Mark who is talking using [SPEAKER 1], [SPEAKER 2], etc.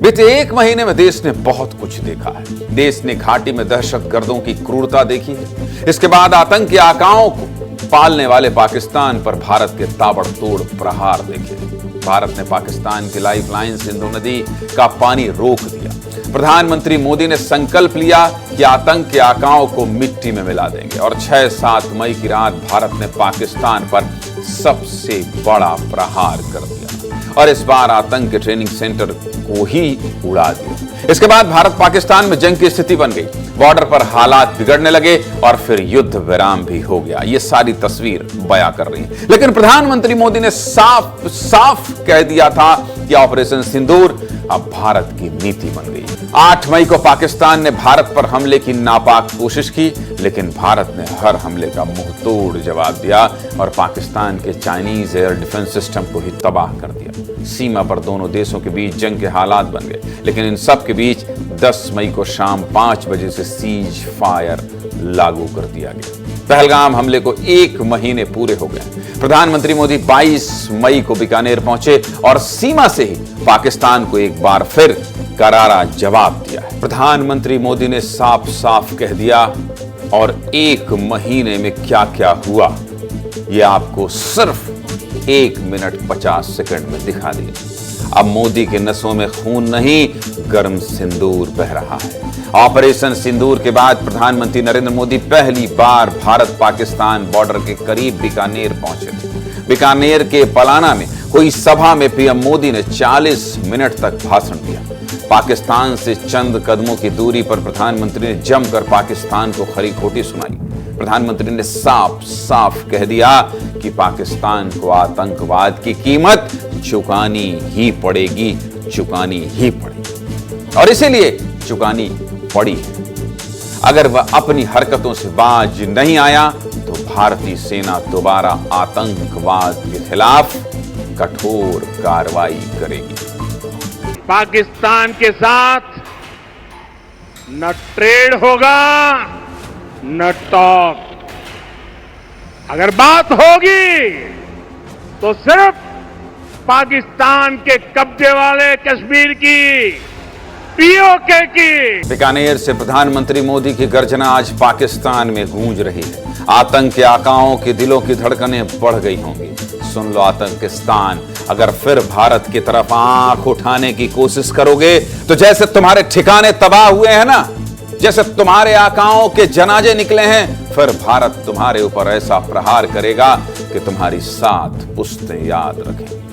[SPEAKER 1] बीते एक महीने में देश ने बहुत कुछ देखा है। देश ने घाटी में दहशतगर्दों की क्रूरता देखी है। इसके बाद आतंकी आकाओं को पालने वाले पाकिस्तान पर भारत के ताबड़तोड़ प्रहार देखे। भारत ने पाकिस्तान की लाइफलाइन सिंधु नदी का पानी रोक दिया। प्रधानमंत्री मोदी ने संकल्प लिया कि आतंक के आकाओं को मिट्टी में मिला देंगे और 6-7 मई की रात भारत ने पाकिस्तान पर सबसे बड़ा प्रहार कर दिया और इस बार आतंक के ट्रेनिंग सेंटर को ही उड़ा दिया। इसके बाद भारत पाकिस्तान में जंग की स्थिति बन गई। बॉर्डर पर हालात बिगड़ने लगे और फिर युद्ध विराम भी हो गया। ये सारी तस्वीर बयां कर रही है। लेकिन प्रधानमंत्री मोदी ने साफ साफ कह दिया था कि ऑपरेशन सिंदूर अब भारत की नीति बन गई। 8 मई को पाकिस्तान ने भारत पर हमले की नापाक कोशिश की, लेकिन भारत ने हर हमले का मुंहतोड़ जवाब दिया और पाकिस्तान के चाइनीज एयर डिफेंस सिस्टम को ही तबाह कर दिया। सीमा पर दोनों देशों के बीच जंग के हालात बन गए, लेकिन इन सब के बीच 10 मई को शाम 5 बजे से सीज फायर लागू कर दिया गया। पहलगाम हमले को 1 महीने पूरे हो गए। प्रधानमंत्री मोदी 22 मई को बीकानेर पहुंचे और सीमा से ही पाकिस्तान को एक बार फिर करारा जवाब दिया है। प्रधानमंत्री मोदी ने साफ साफ कह दिया और 1 महीने में क्या क्या हुआ यह आपको सिर्फ 1 मिनट 50 सेकंड में दिखा दिया। अब मोदी के नसों में खून नहीं, गर्म सिंदूर बह रहा है। ऑपरेशन सिंदूर के बाद प्रधानमंत्री नरेंद्र मोदी पहली बार भारत पाकिस्तान बॉर्डर के करीब बीकानेर पहुंचे थे। बीकानेर के पलाना में हुई सभा में पीएम मोदी ने 40 मिनट तक भाषण दिया। पाकिस्तान से चंद कदमों की दूरी पर प्रधानमंत्री ने जमकर पाकिस्तान को खरी खोटी सुनाई। प्रधानमंत्री ने साफ साफ कह दिया कि पाकिस्तान को आतंकवाद की कीमत चुकानी ही पड़ेगी, चुकानी ही पड़ेगी और इसीलिए चुकानी पड़ी है। अगर वह अपनी हरकतों से बाज नहीं आया तो भारतीय सेना दोबारा आतंकवाद के खिलाफ कठोर कार्रवाई करेगी।
[SPEAKER 2] पाकिस्तान के साथ न ट्रेड होगा न टॉक। अगर बात होगी तो सिर्फ पाकिस्तान के कब्जे वाले कश्मीर की, पीओके की।
[SPEAKER 1] बीकानेर से प्रधानमंत्री मोदी की गर्जना आज पाकिस्तान में गूंज रही है। आतंक के आकाओं के दिलों की धड़कनें बढ़ गई होंगी। सुन लो आतंकिस्तान, अगर फिर भारत की तरफ आंख उठाने की कोशिश करोगे तो जैसे तुम्हारे ठिकाने तबाह हुए हैं ना, जैसे तुम्हारे आकाओं के जनाजे निकले हैं, फिर भारत तुम्हारे ऊपर ऐसा प्रहार करेगा कि तुम्हारी 7 पुश्तें याद रखेंगी।